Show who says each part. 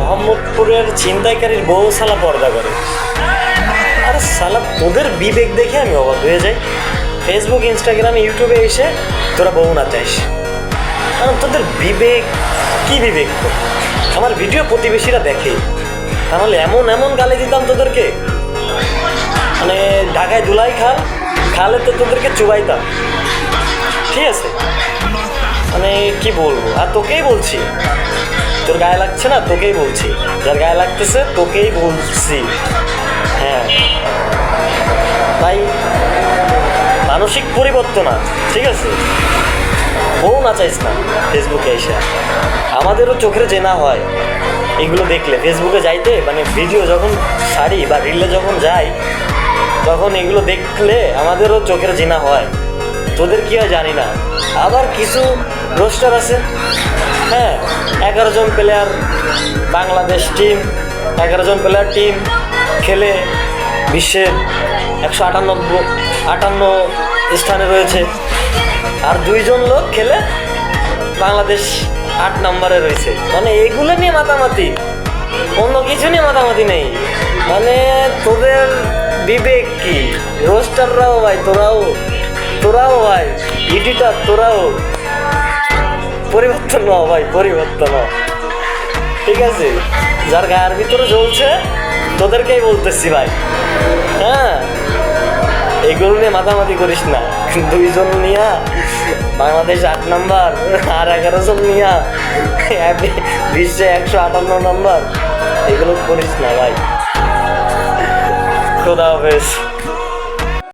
Speaker 1: মোহাম্মদপুরের ছিনতাইকারীর বউ শালা পর্দা করে। আরে শালা তোদের বিবেক দেখে আমি অবাক হয়ে যাই। ফেসবুক, ইনস্টাগ্রাম, ইউটিউবে এসে তোরা বউ না চাইস, কারণ তোদের বিবেক কি বিবেক তো? আমার ভিডিও প্রতিবেশীরা দেখে, তাহলে এমন এমন গালি দিতাম তোদেরকে, মানে ঢাকায় ধুলাই খালে তো তোদেরকে চুবাইতাম। ঠিক আছে, মানে কি বলবো, আর তোকেই বলছি, তোর গায়ে লাগছে না তোকেই বলছি, যার গায়ে লাগতেছে তোকেই বলছি। হ্যাঁ, তাই মানসিক পরিবর্তন না, ঠিক আছে? বউ না চাইস না ফেসবুকে এসে। আমাদেরও চোখের জেনা হয় এগুলো দেখলে, ফেসবুকে যাইতে মানে ভিডিও যখন ছাড়ি বা রিলে যখন যাই, তখন এগুলো দেখলে আমাদেরও চোখের জেনা হয়। তোদের কি হয় জানি না। আবার কিছু রোস্টার আছে, হ্যাঁ, 11 জন প্লেয়ার বাংলাদেশ টিম, 11 জন প্লেয়ার টিম খেলে বিশ্বের 158 স্থানে রয়েছে, আর 2 জন লোক খেলে বাংলাদেশ 8 নম্বরে রয়েছে। মানে এগুলো নিয়ে মাতামাতি, অন্য কিছু নিয়ে মাতামাতি নেই। মানে তোদের বিবেক কি? রোস্টাররাও ভাই, তোরাও ভাই এডিটর, তোরাও পরিবর্তন হও ভাই, পরিবর্তন হও, ঠিক আছে? যার গায়ের ভিতরে জ্বলছে তোদেরকেই বলতেছি ভাই। হ্যাঁ, এগুলো নিয়ে মাতামাতি করিস না। 2 জন নিয়া বাংলাদেশ 8 নম্বর, আর 11 জন নিয়া বিশ্বে 158 নম্বর, এগুলো করিস না ভাই। খোদা হাফেজ।